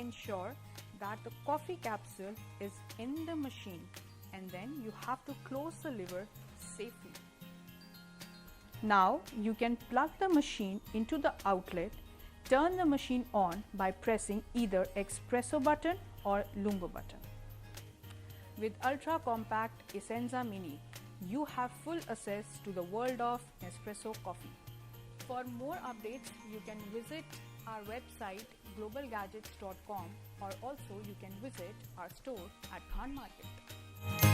ensure that the coffee capsule is in the machine, and then you have to close the lever safely. Now you can plug the machine into the outlet. Turn the machine on by pressing either Espresso button or Lumbo button. With ultra compact Essenza Mini, you have full access to the world of Nespresso coffee. For more updates, you can visit our website globalgadgets.com, or also you can visit our store at Khan Market.